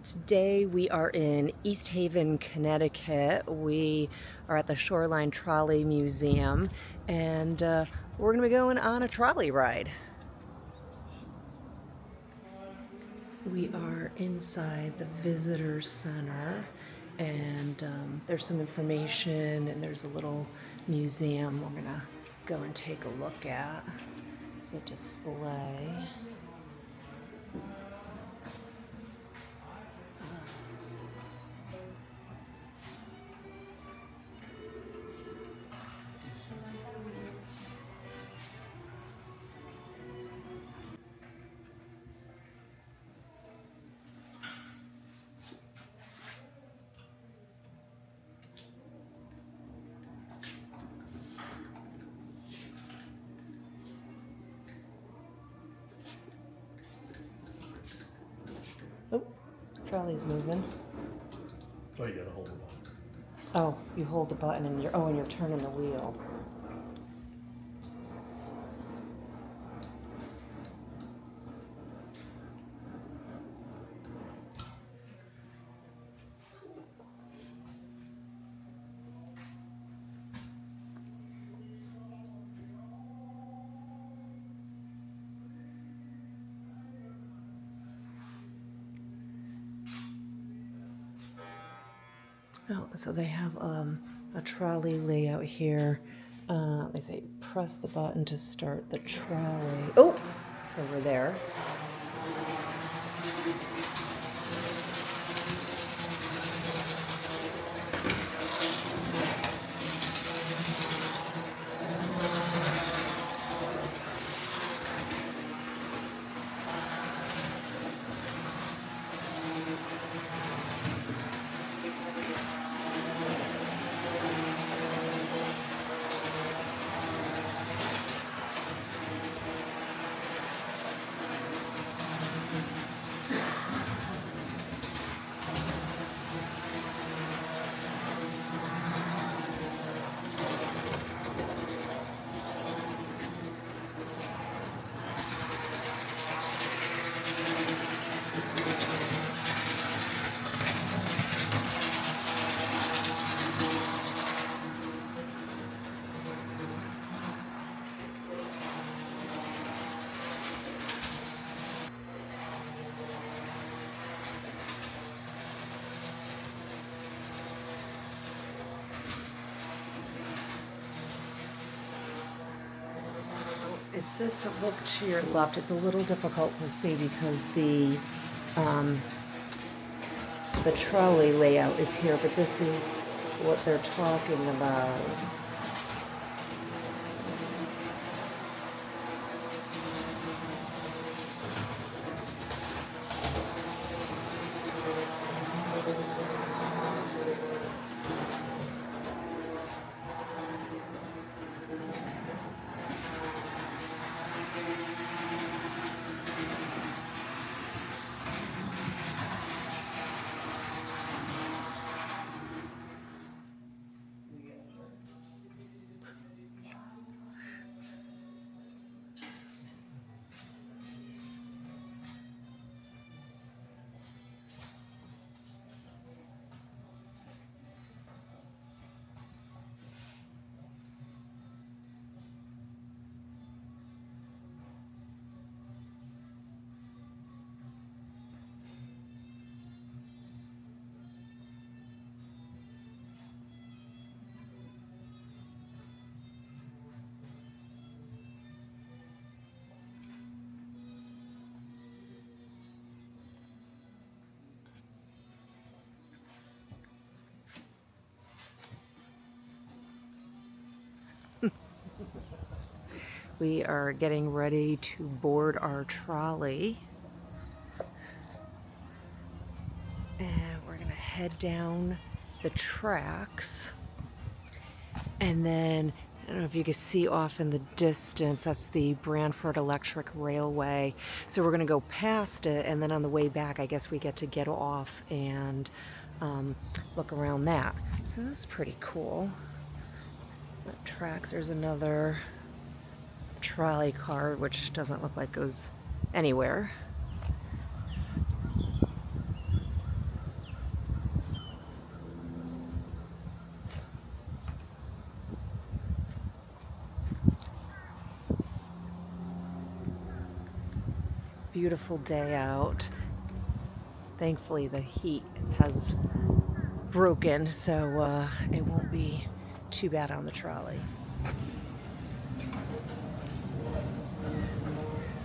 Today we are in East Haven, Connecticut. We are at the Shoreline Trolley Museum, and we're going to be going on a trolley ride. We are inside the visitor center, and there's some information, and there's a little museum we're going to go and take a look at. It's a display. Oh, trolley's moving. Oh, you gotta hold it on. Oh, you hold the button and you're turning the wheel. Oh, so they have a trolley layout here. They say press the button to start the trolley. Oh, it's over there. It says to look to your left. It's a little difficult to see because the trolley layout is here, but this is what they're talking about. We are getting ready to board our trolley. And we're gonna head down the tracks. And then, I don't know if you can see off in the distance, that's the Brandford Electric Railway. So we're gonna go past it, and then on the way back, I guess we get off and look around that. So this is pretty cool. The tracks, there's another trolley car, which doesn't look like goes anywhere. beautiful day out. Thankfully the heat has broken, so it won't be too bad on the trolley.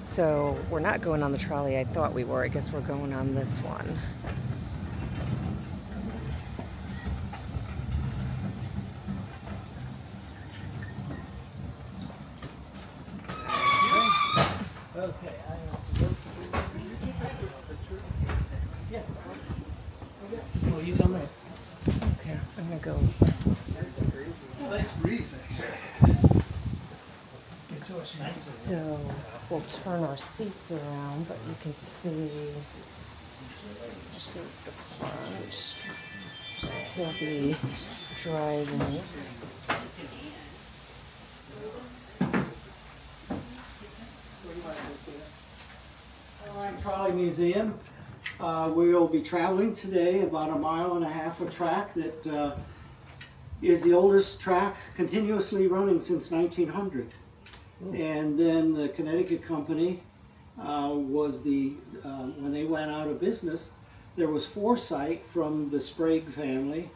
So we're not going on the trolley I thought we were. I guess we're going on this one. Okay, yes. Well, you tell me. Okay, I'm gonna go. Nice breeze, actually. It's so much nicer. So we'll turn our seats around, but you can see this is the front. He'll be driving. Trolley Museum. We'll be traveling today about 1.5 miles of track that is the oldest track continuously running since 1900. And then the Connecticut company was when they went out of business, there was foresight from the Sprague family.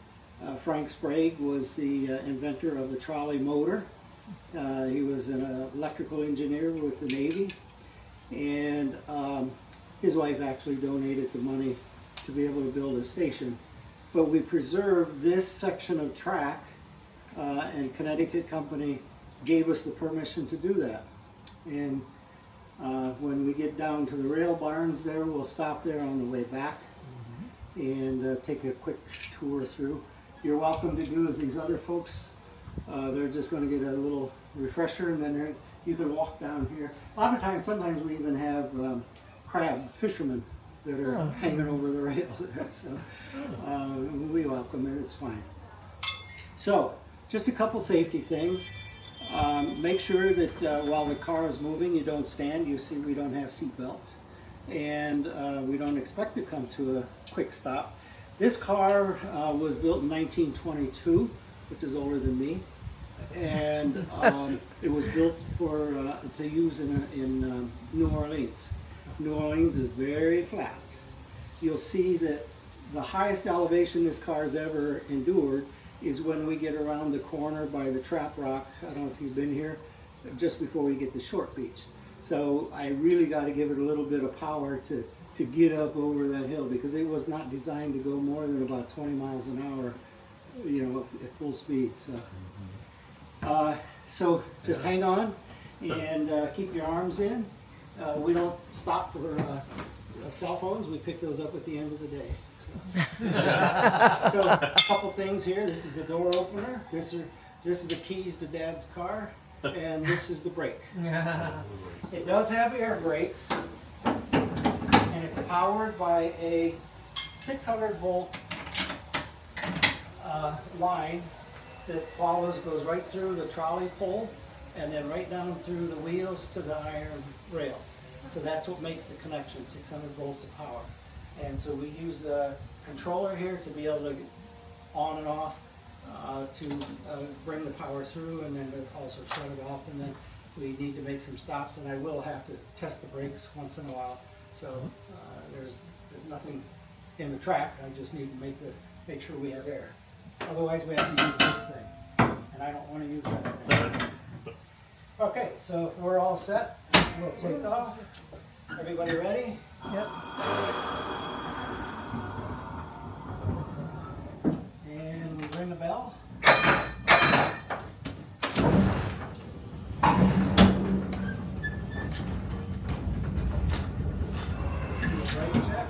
Frank Sprague was the inventor of the trolley motor. He was an electrical engineer with the Navy, and his wife actually donated the money to be able to build a station. But we preserved this section of track, and Connecticut company gave us the permission to do that. And when we get down to the rail barns there, we'll stop there on the way back and take a quick tour through. You're welcome to do as these other folks. They're just going to get a little refresher, and then you can walk down here. A lot of times, sometimes we even have crab fishermen that are hanging over the rail there. So we welcome it, it's fine. So just a couple safety things. Make sure that while the car is moving, you don't stand. You see we don't have seat belts, and we don't expect to come to a quick stop. This car was built in 1922, which is older than me, and it was built to use in New Orleans. New Orleans is very flat. You'll see that the highest elevation this car's ever endured is when we get around the corner by the Trap Rock. I don't know if you've been here, just before we get to Short Beach. So I really got to give it a little bit of power to get up over that hill, because it was not designed to go more than about 20 miles an hour, you know, at full speed. So just hang on and keep your arms in. We don't stop for cell phones. We pick those up at the end of the day. So a couple things here. This is the door opener. This is the keys to Dad's car, and this is the brake. It does have air brakes, and it's powered by a 600 volt line that goes right through the trolley pole, and then right down through the wheels to the iron rails. So that's what makes the connection, 600 volts of power. And so we use a controller here to be able to on and off to bring the power through, and then to also shut it off. And then we need to make some stops, and I will have to test the brakes once in a while. So there's nothing in the track. I just need to make sure we have air. Otherwise we have to use this thing, and I don't want to use that thing. Okay, so if we're all set, we'll take off. Everybody ready? Yep. And we ring the bell. Brake check.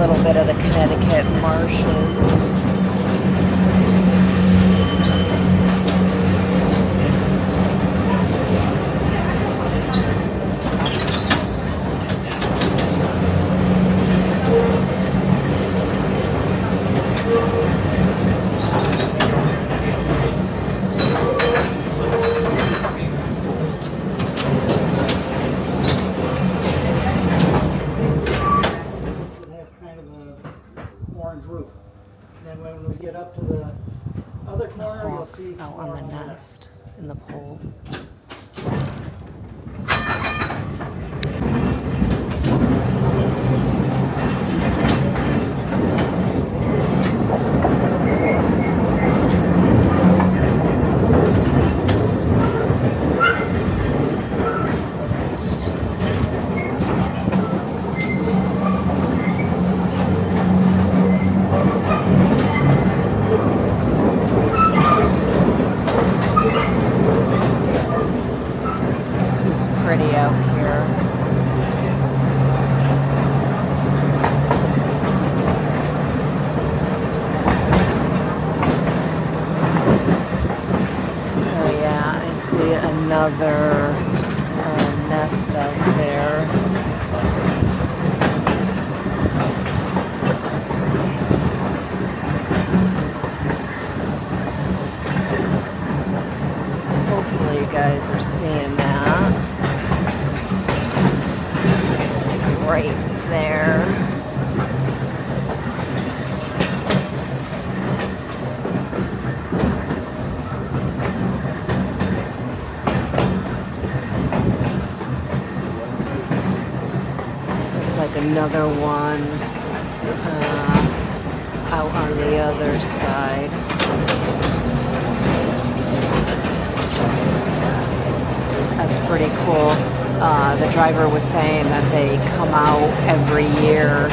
little bit of the Connecticut marshes. It has kind of a orange roof. Then when we get up to the other corner, you'll Hawks see some out more on the on the nest in the pole. This is pretty out here. Oh yeah, I see another nest out there. Hopefully you guys are seeing that. It's right there. Looks like another one out on the other side. That's pretty cool. The driver was saying that they come out every year.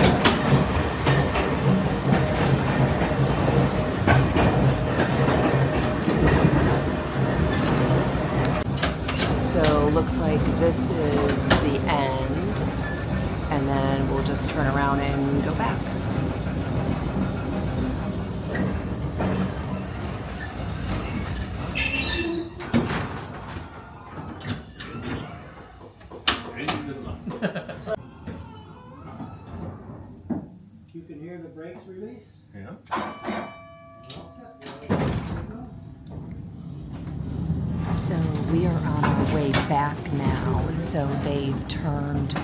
So looks like this is the end, and then we'll just turn around and go back. You can hear the brakes release. Yeah. All set. Signal. So we are on our way back now. So they've turned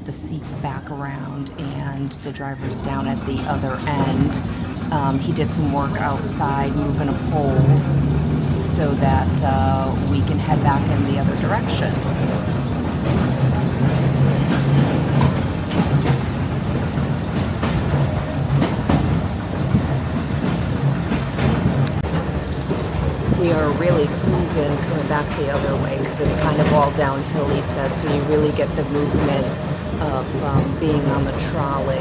the seats back around, and the driver's down at the other end. He did some work outside, moving a pole, so that we can head back in the other direction. We are really cruising coming back the other way because it's kind of all downhill, he said, so you really get the movement of being on the trolley.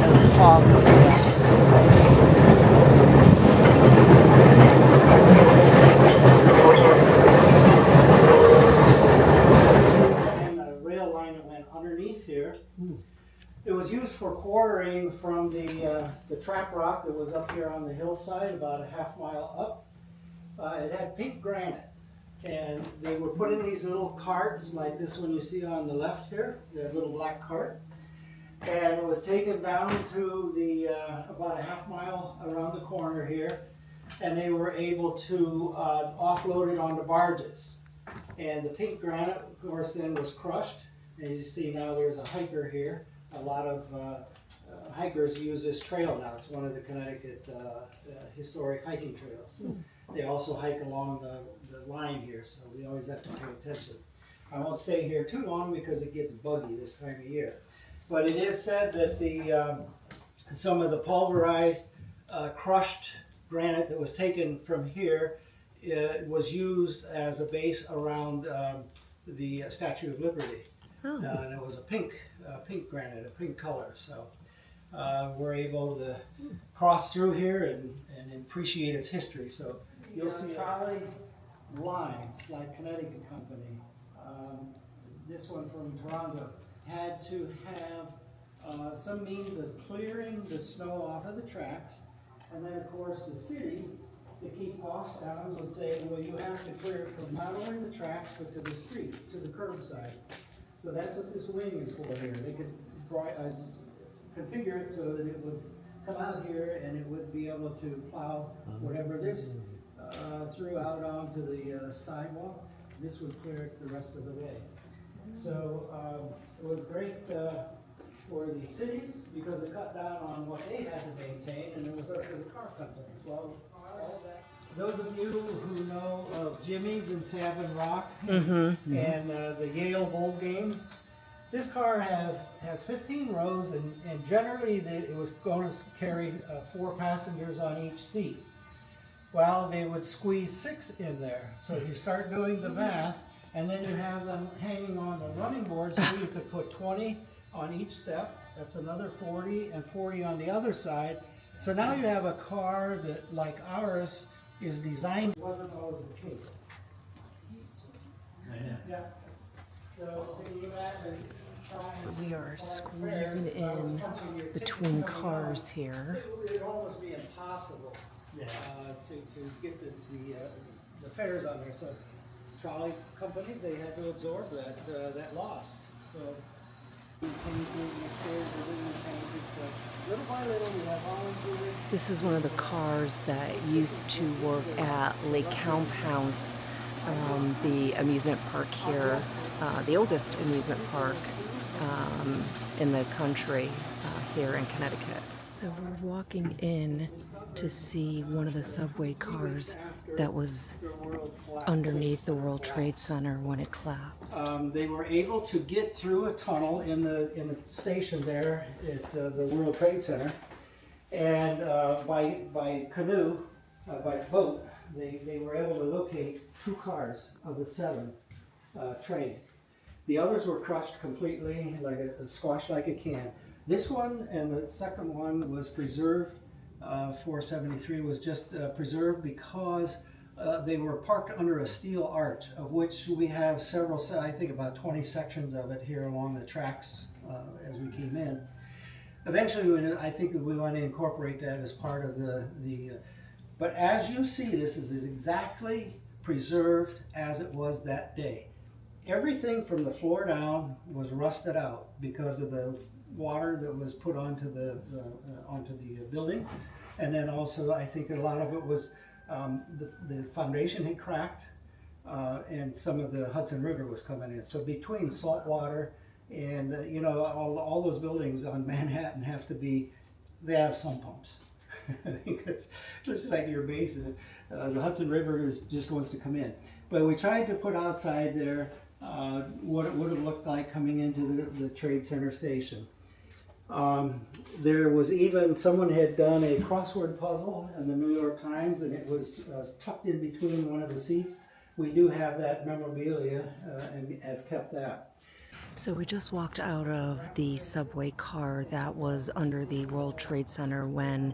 Those hogs. And a rail line that went underneath here. It was used for quartering from the trap rock that was up here on the hillside, about a half mile up. It had pink granite, and they were put in these little carts like this one you see on the left here, the little black cart. And it was taken down to the about a half mile around the corner here, and they were able to offload it onto barges. And the pink granite, of course, then was crushed. And as you see now, there's a hiker here. A lot of hikers use this trail now. It's one of the Connecticut historic hiking trails. They also hike along the line here, so we always have to pay attention. I won't stay here too long because it gets buggy this time of year. But it is said that some of the pulverized, crushed granite that was taken from here was used as a base around the Statue of Liberty. Oh. And it was a pink granite, a pink color. So we're able to cross through here and appreciate its history. So you'll see trolley lines like Connecticut Company. This one from Toronto had to have some means of clearing the snow off of the tracks. And then of course the city, to keep costs down, would say, well, you have to clear it from not only the tracks, but to the street, to the curbside. So that's what this wing is for here. They could configure it so that it would come out here and it would be able to plow whatever this threw out onto the sidewalk. This would clear it the rest of the way. So it was great for the cities because it cut down on what they had to maintain, and it was up to the car companies. Well, those of you who know of Jimmy's in Savin Rock and the Yale Bowl games, this car has 15 rows, and generally it was going to carry 4 passengers on each seat. Well, they would squeeze 6 in there. So you start doing the math, and then you have them hanging on the running board, so you could put 20 on each step. That's another 40, and 40 on the other side. So now you have a car that, like ours, is designed. It wasn't always the case. Yeah. So can you imagine? So we are squeezing in between cars here. It would almost be impossible to get the fares on there. So trolley companies, they had to absorb that loss. So little by little, we have volunteers. This is one of the cars that used to work at Lake Compounce, the amusement park here, the oldest amusement park in the country here in Connecticut. So we're walking in to see one of the subway cars that was underneath the World Trade Center when it collapsed. They were able to get through a tunnel in the station there at the World Trade Center, and by canoe, by boat, they were able to locate 2 cars of the 7 train. The others were crushed completely, like squashed like a can. This one and the second one was preserved. 473 was just preserved because they were parked under a steel arch, of which we have several, I think about 20 sections of it here along the tracks as we came in. Eventually, I think we want to incorporate that as part of but as you see, this is exactly preserved as it was that day. Everything from the floor down was rusted out because of the water that was put onto the buildings, and then also I think a lot of it was the foundation had cracked, and some of the Hudson River was coming in. So between salt water and all those buildings on Manhattan they have sump pumps. Because just like your basin, the Hudson River just wants to come in. But we tried to put outside there what it would have looked like coming into the Trade Center station. There was even, someone had done a crossword puzzle in the New York Times, and it was tucked in between one of the seats. We do have that memorabilia and have kept that. So we just walked out of the subway car that was under the World Trade Center when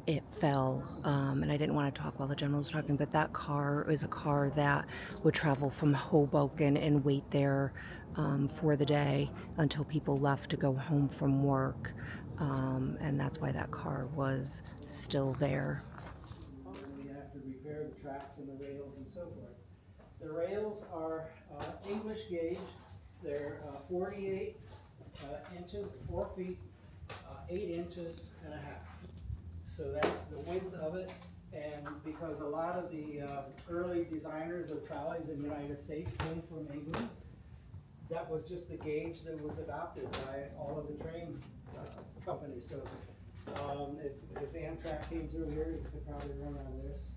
it fell, and I didn't want to talk while the gentleman was talking, but that car is a car that would travel from Hoboken and wait there for the day until people left to go home from work, and that's why that car was still there. We have to repair the tracks and the rails and so forth. The rails are English gauge. They're 48 inches, 4 feet, 8 inches and a half. So that's the width of it, and because a lot of the early designers of trolleys in the United States came from England, that was just the gauge that was adopted by all of the train companies. So if Amtrak came through here, it could probably run on this.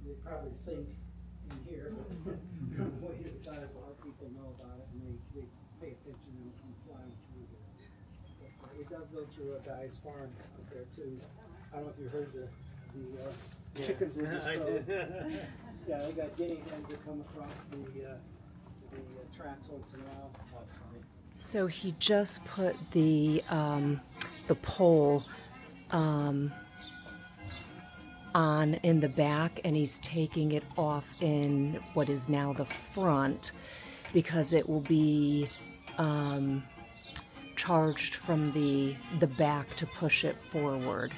They'd probably sink in here, but wait a time, a lot of people know about it, and they pay attention and flying through here. But it does go through a guy's farm up there too. I don't know if you heard the The chickens were just yeah, I got guinea hens that come across the tracks once in a while. That's funny. So he just put the pole on in the back, and he's taking it off in what is now the front because it will be charged from the back to push it forward.